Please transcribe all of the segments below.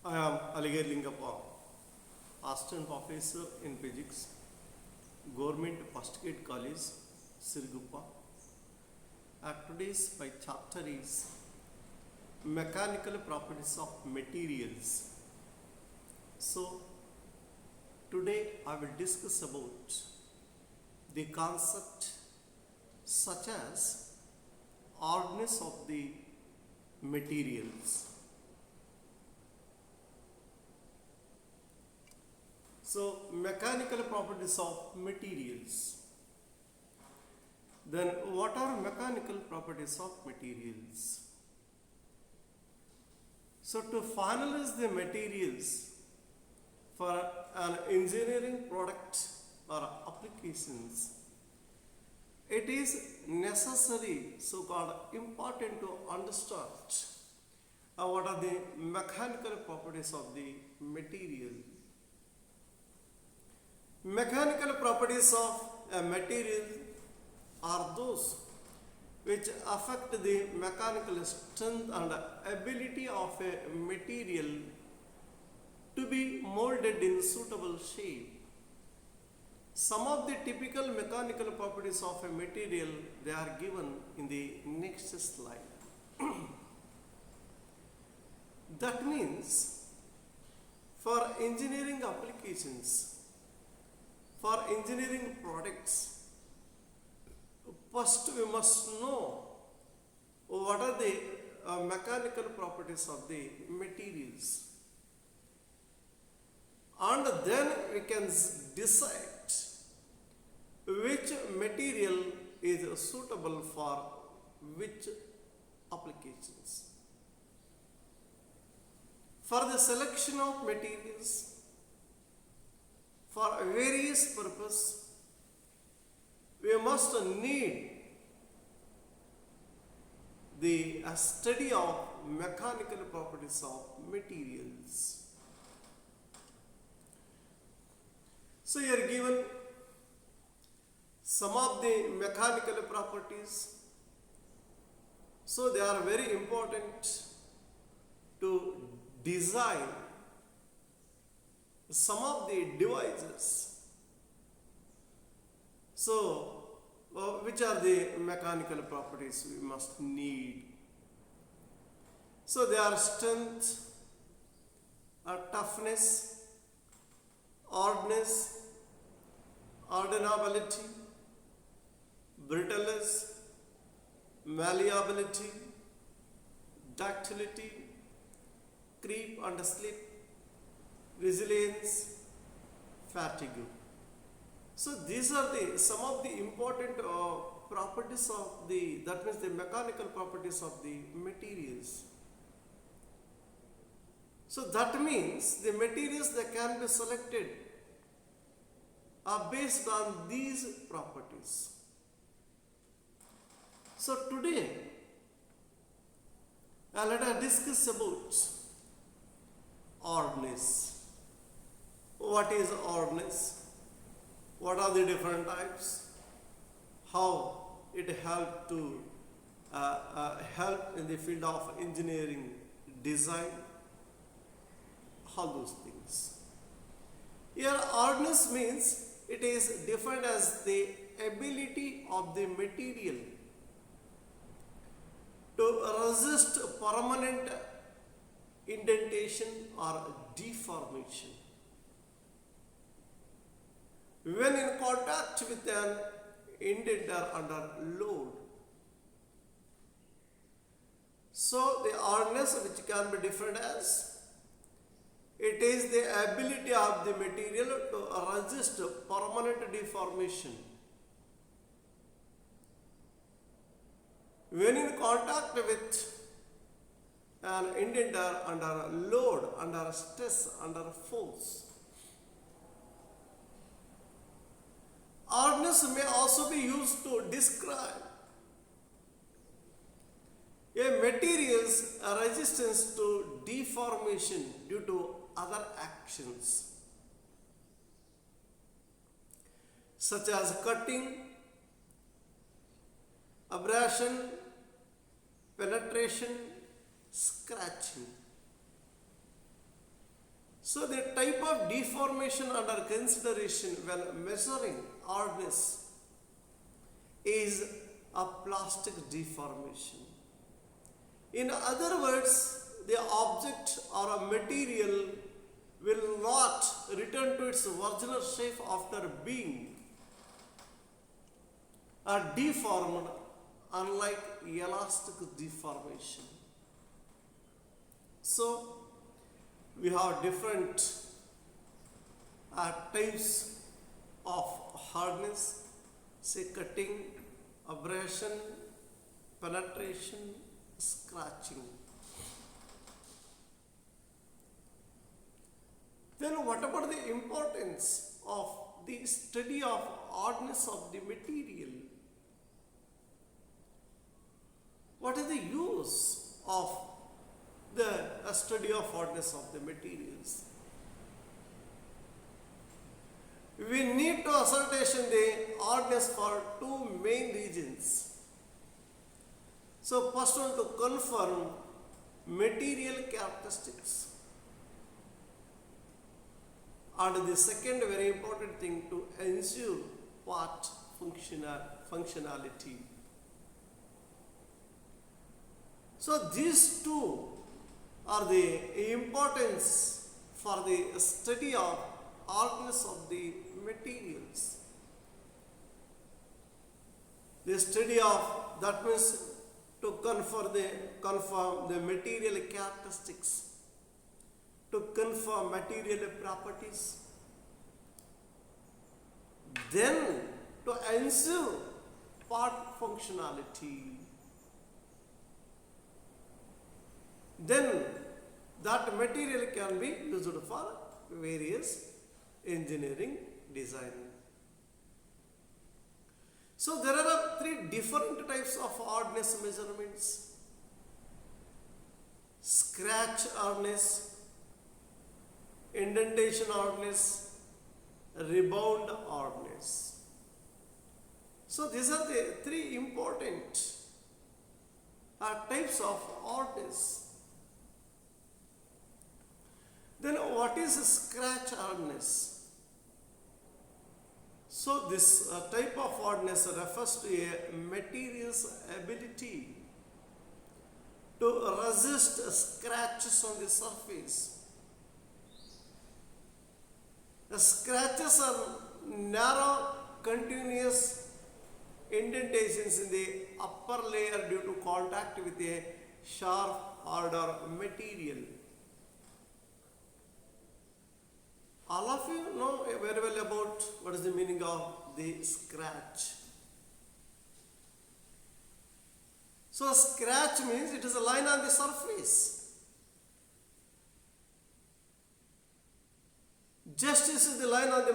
I am Aligir Lingappa, Assistant Professor in Physics, Government First Grade College, Sirguppa. Today's my chapter is Mechanical Properties of Materials. So, today I will discuss about the concept such as hardness of the materials. So, mechanical properties of materials. Then, what are mechanical properties of materials? So, to finalize the materials for an engineering product or applications, it is necessary, so called important to understand what are the mechanical properties of the material. Mechanical properties of a material are those which affect the mechanical strength and ability of a material to be molded in suitable shape. Some of the typical mechanical properties of a material they are given in the next slide. That means for engineering applications, for engineering products, first we must know what are the mechanical properties of the materials, and then we can decide which material is suitable for which applications. For the selection of materials for various purpose, we must need the study of mechanical properties of materials. So here given some of the mechanical properties. So they are very important to design some of the devices. So, which are the mechanical properties we must need? So, they are strength, toughness, hardness, hardenability, brittleness, malleability, ductility, creep and slip, resilience, fatigue. So these are the some of the important properties of the, that means the mechanical properties of the materials. So that means the materials that can be selected are based on these properties. So today let us discuss about hardness. What is hardness? What are the different types? How it help to help in the field of engineering, design, all those things. Here, hardness means it is defined as the ability of the material to resist permanent indentation or deformation when in contact with an indenter under load. So the hardness, which can be defined as, it is the ability of the material to resist permanent deformation when in contact with an indenter under load, under stress, under force. Hardness may also be used to describe a material's resistance to deformation due to other actions, such as cutting, abrasion, penetration, scratching. So the type of deformation under consideration when measuring hardness is a plastic deformation. In other words, the object or a material will not return to its original shape after being deformed, unlike elastic deformation. So we have different types of hardness, say cutting, abrasion, penetration, scratching. Then what about the importance of the study of hardness of the material? What is the use of the study of hardness of the materials? We need to ascertain the hardness for two main reasons. So first one, to confirm material characteristics. And the second very important thing, to ensure part functionality. So these two are the importance for the study of hardness of the materials. The study of, that means to confirm the material characteristics, to confirm material properties, then to ensure part functionality. Then that material can be used for various engineering design. So there are three different types of hardness measurements: scratch hardness, indentation hardness, rebound hardness. So these are the three important types of hardness. Then what is scratch hardness? So this type of hardness refers to a material's ability to resist scratches on the surface. The scratches are narrow, continuous indentations in the upper layer due to contact with a sharp, harder material. All of you know very well about what is the meaning of the scratch. So scratch means it is a line on the surface. Just as the line on the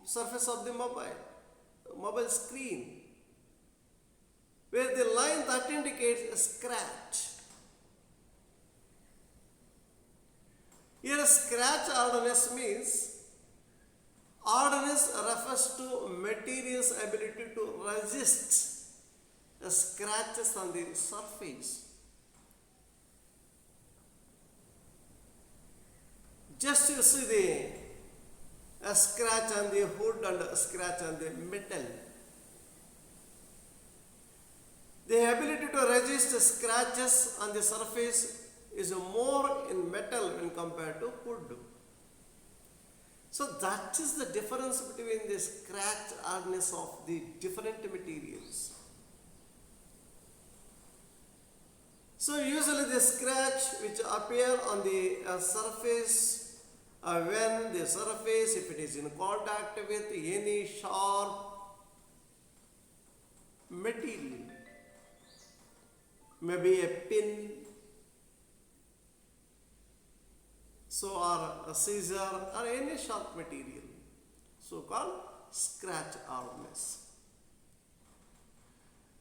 surface of the mobile screen, where the line that indicates a scratch. Here scratch hardness means, hardness refers to material's ability to resist scratches on the surface. Just you see a scratch on the hood and a scratch on the metal. The ability to resist scratches on the surface is more in metal when compared to wood. So that is the difference between the scratch hardness of the different materials. So usually the scratch which appear on the surface when the surface, if it is in contact with any sharp material, maybe a pin, so or a scissor or any sharp material, so called scratch hardness.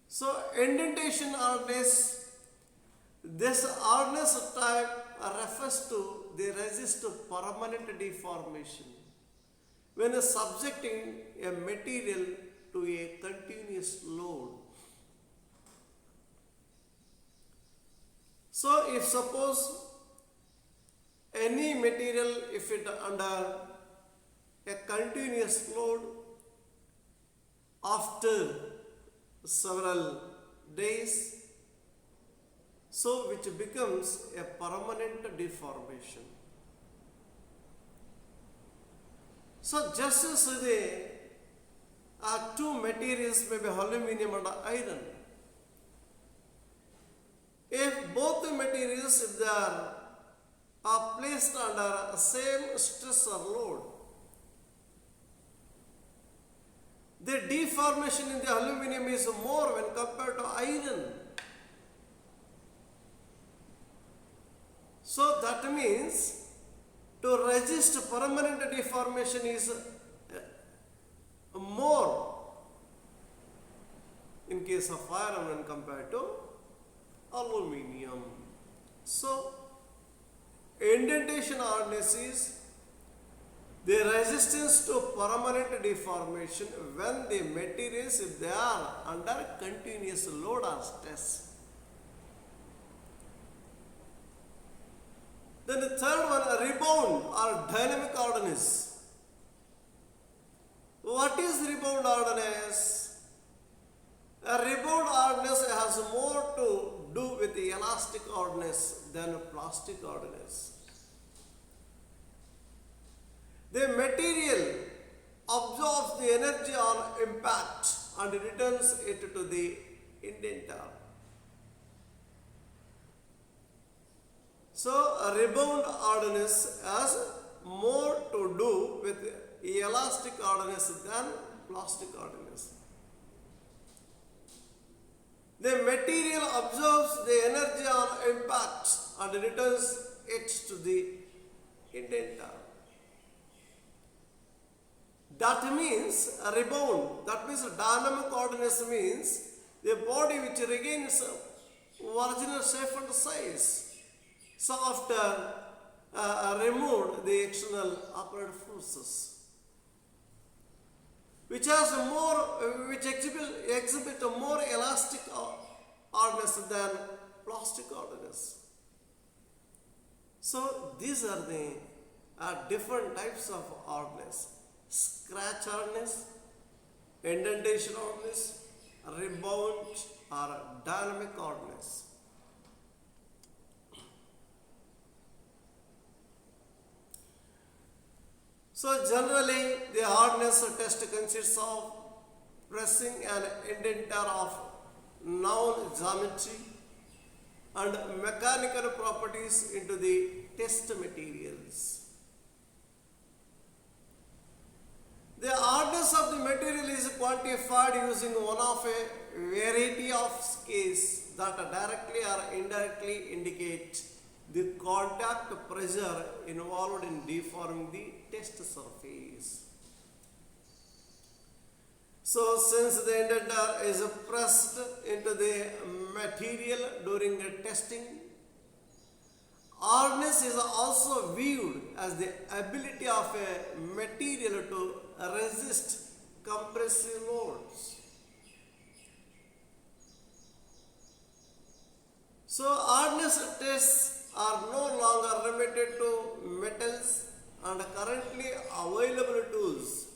So indentation hardness, this hardness type refers to the resist to permanent deformation when subjecting a material to a continuous load. So if suppose any material if it under a continuous load after several days, so which becomes a permanent deformation. So just as the two materials may be aluminum and iron, if both the materials if they are placed under same stress or load, the deformation in the aluminum is more when compared to iron. So that means to resist permanent deformation is more in case of iron when compared to aluminium. So indentation hardness is the resistance to permanent deformation when the materials if they are under continuous load or stress. Then the third one, rebound or dynamic hardness. What is rebound hardness? A rebound hardness has more to do with the elastic hardness than plastic hardness. The material absorbs the energy on impact and returns it to the indenter. So a rebound hardness has more to do with elastic hardness than plastic hardness. The material absorbs the energy on impact and returns it to the indenter. That means a rebound, that means dynamic hardness means the body which regains original shape and size. So after removed the external upward forces, which exhibit a more elastic hardness than plastic hardness. So these are the different types of hardness: scratch hardness, indentation hardness, rebound or dynamic hardness. So generally the hardness test consists of pressing an indenter of known geometry and mechanical properties into the test materials. The hardness of the material is quantified using one of a variety of scales that directly or indirectly indicate the contact pressure involved in deforming the test surface. So since the indenter is pressed into the material during the testing, hardness is also viewed as the ability of a material to resist compressive loads. So hardness tests are no longer limited to metals, and currently available tools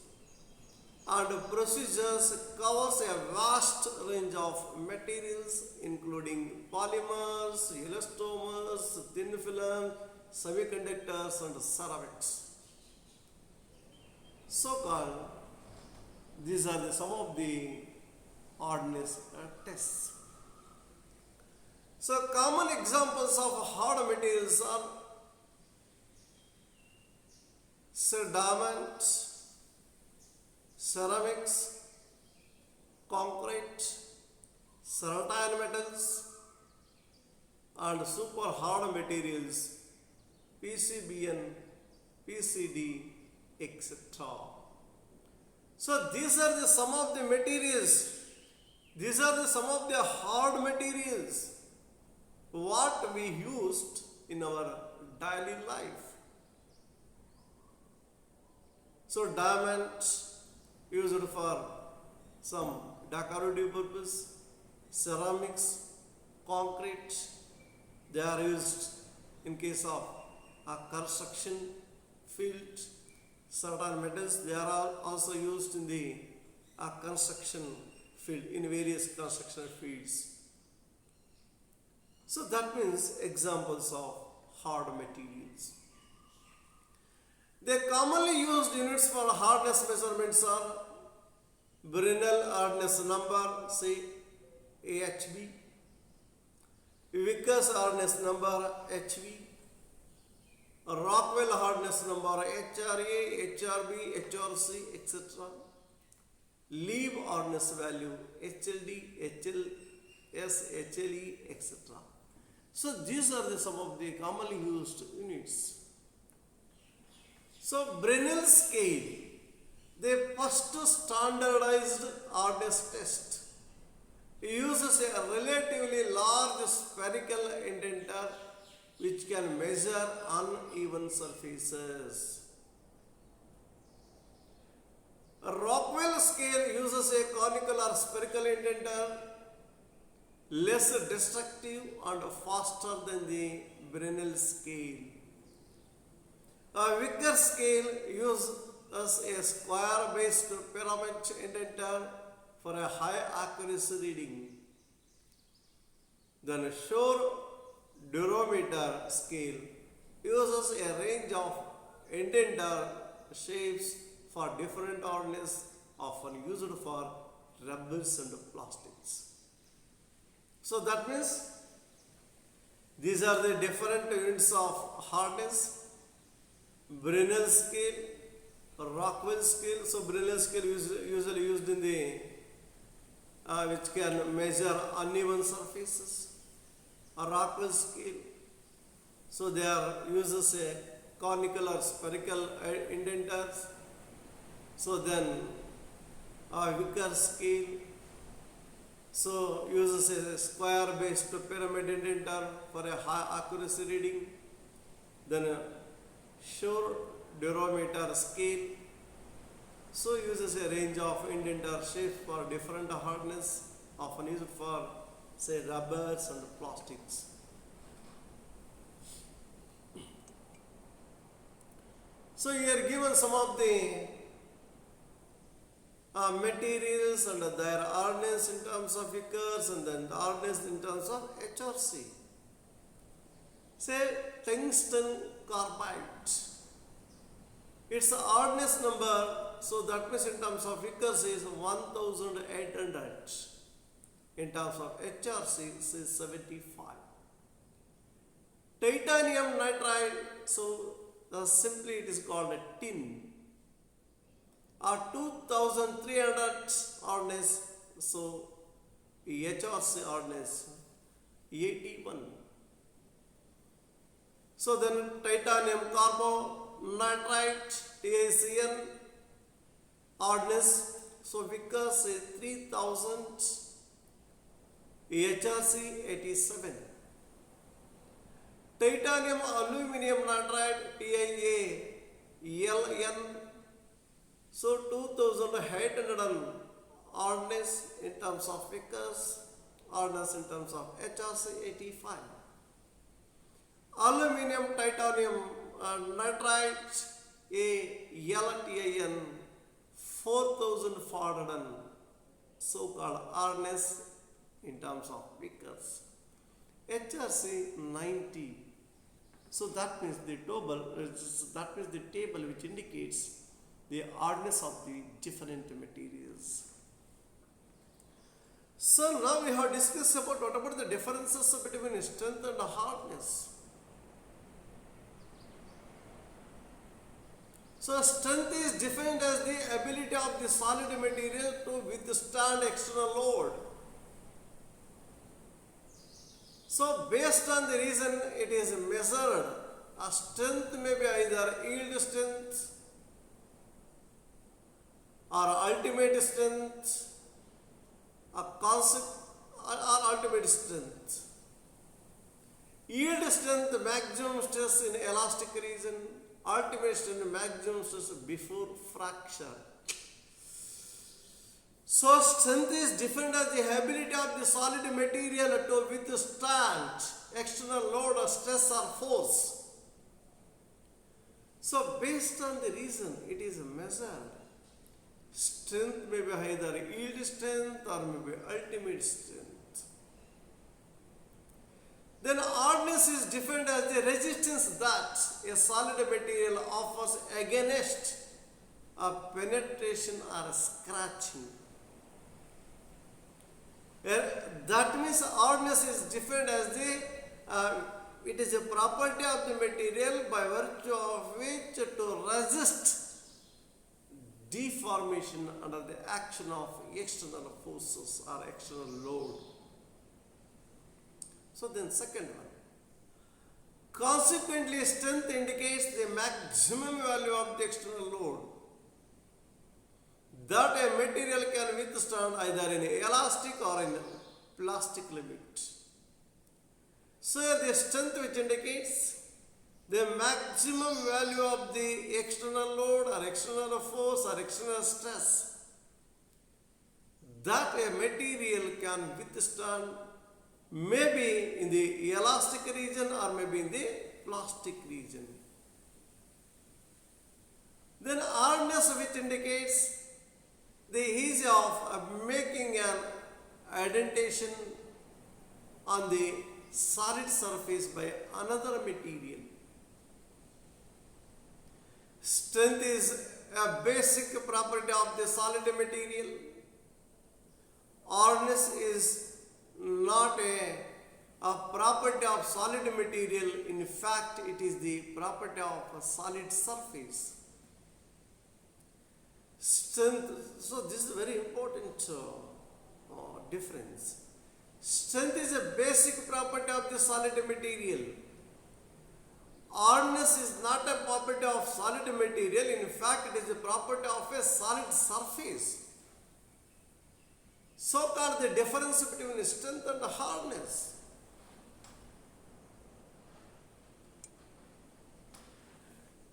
and procedures covers a vast range of materials including polymers, elastomers, thin film, semiconductors and ceramics. So called, these are some of the hardness tests. So common examples of hard materials are diamond, ceramics, concrete, certain metals and super hard materials, PCBN, PCD, etc. So these are some of the materials, these are some of the hard materials what we used in our daily life. So diamond used for some decorative purpose, ceramics, concrete, they are used in case of a construction field. Certain metals they are also used in the construction field, in various construction fields. So that means examples of hard materials. The commonly used units for hardness measurements are Brinell hardness number, say AHB, Vickers hardness number HV, Rockwell hardness number HRA, HRB, HRC, etc. Leave hardness value HLD, HLS, HLE, etc. So these are some of the commonly used units. So Brinell scale, the first standardized hardness test, uses a relatively large spherical indenter which can measure uneven surfaces. A Rockwell scale uses a conical or spherical indenter, less destructive and faster than the Brinell scale. A Vickers scale uses a square-based pyramid indenter for a high accuracy reading. Then a Shore durometer scale uses a range of indenter shapes for different hardness, often used for rubbers and plastics. So that means these are the different units of hardness. Brinell scale, Rockwell scale. So Brinell scale is usually used in the which can measure uneven surfaces. A Rockwell scale, so they are uses a conical or spherical indenters. So then a Vickers scale, so uses a square-based pyramid indenter for a high accuracy reading. Then a Shore durometer scale, so uses a range of indenter shapes for different hardness, often used for say rubbers and plastics. So here given some of the materials and their hardness in terms of Vickers, and then the hardness in terms of HRC. Say tungsten carbide, its hardness number, so that means in terms of Vickers is 1800, in terms of HRC is 75. Titanium nitride, so simply it is called a tin, are 2300 hardness, so HRC hardness 81. So then titanium carbonitride, TiCN hardness, so Vickers is 3000, HRC 87. Titanium aluminum nitride, TiA LN, so 2800 hardness in terms of Vickers, hardness in terms of HRC 85. Aluminum titanium nitride LTIN 4400, so-called hardness in terms of Vickers. HRC 90. So that means the table which indicates the hardness of the different materials. So now we have discussed about what about the differences between strength and hardness. So strength is defined as the ability of the solid material to withstand external load. So based on the reason it is measured, a strength may be either yield strength or ultimate strength, or ultimate strength. Yield strength, maximum stress in elastic region. Ultimate strength, maximum stress before fracture. So strength is defined as the ability of the solid material to withstand external load or stress or force. So based on the reason it is measured. Strength may be either yield strength or may be ultimate strength. Then hardness is defined as the resistance that a solid material offers against a penetration or a scratching. That means hardness is defined as it is a property of the material by virtue of which to resist deformation under the action of external forces or external load. So then second one. Consequently, strength indicates the maximum value of the external load that a material can withstand either in elastic or in plastic limit. So the strength which indicates the maximum value of the external load or external force or external stress that a material can withstand, maybe in the elastic region or maybe in the plastic region. Then hardness, which indicates the ease of making an indentation on the solid surface by another material. Strength is a basic property of the solid material. Hardness is not a property of solid material. In fact, it is the property of a solid surface. Strength, so this is a very important difference. Strength is a basic property of the solid material. Hardness is not a property of solid material. In fact, it is a property of a solid surface. So called the difference between strength and hardness.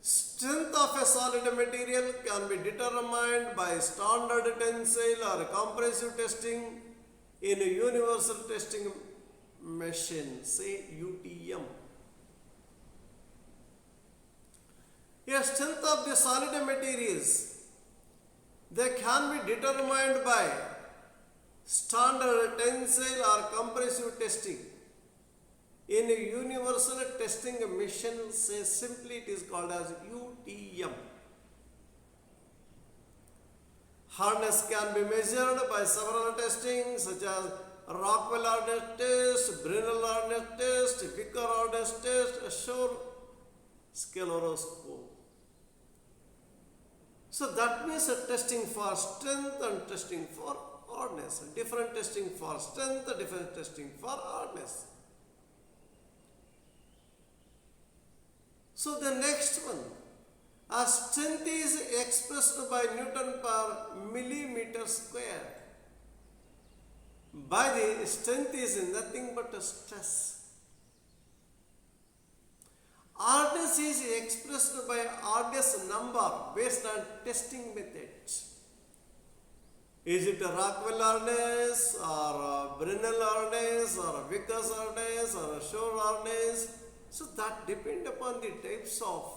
Strength of a solid material can be determined by standard tensile or compressive testing in a universal testing machine, say UTM. A strength of the solid materials, they can be determined by standard tensile or compressive testing in a universal testing machine, say simply it is called as UTM. Hardness can be measured by several testing such as Rockwell hardness test, Brinell hardness test, Vickers hardness test, Shore scleroscope. So that means a testing for strength and testing for hardness. Different testing for strength, different testing for hardness. So the next one, a strength is expressed by Newton per millimeter square. By the strength is nothing but a stress. Hardness is expressed by hardness number based on testing methods. Is it a Rockwell hardness or Brinell hardness or Vickers hardness or a Shore hardness? So that depends upon the types of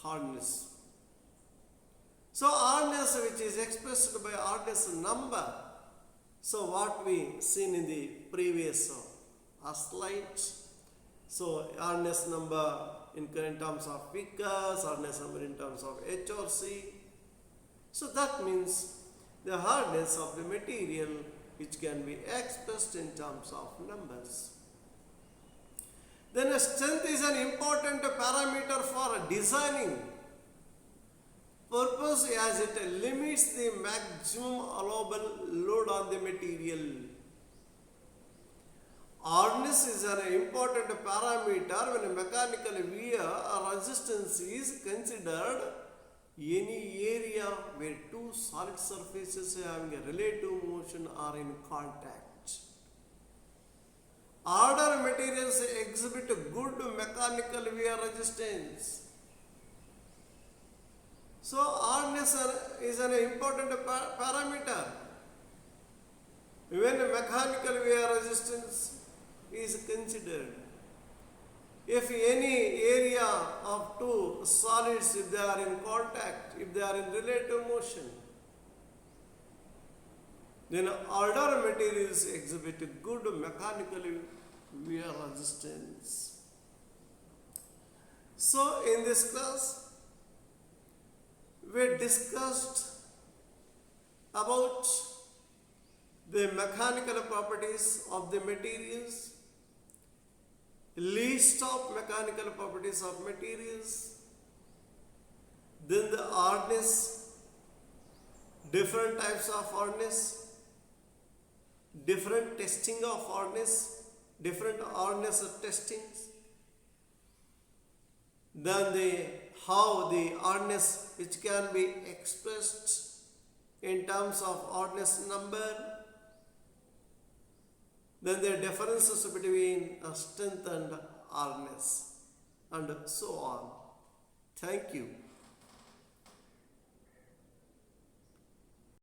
hardness. So hardness which is expressed by hardness number. So what we seen in the previous slide. So hardness number in terms of Vickers, hardness number in terms of HRC. So that means the hardness of the material which can be expressed in terms of numbers. Then a strength is an important parameter for designing purpose as it limits the maximum allowable load on the material. Hardness is an important parameter when a mechanical wear or resistance is considered any area where two solid surfaces having a relative motion are in contact. Harder materials exhibit good mechanical wear resistance. So hardness is an important parameter when mechanical wear resistance is considered. if any area of two solids, if they are in contact, if they are in relative motion, then older materials exhibit good mechanical wear resistance. So in this class, we discussed about the mechanical properties of the materials, list of mechanical properties of materials, then the hardness, different types of hardness, different testing of hardness, different hardness testings, then how the hardness which can be expressed in terms of hardness number, then the differences between strength and hardness, and so on. Thank you.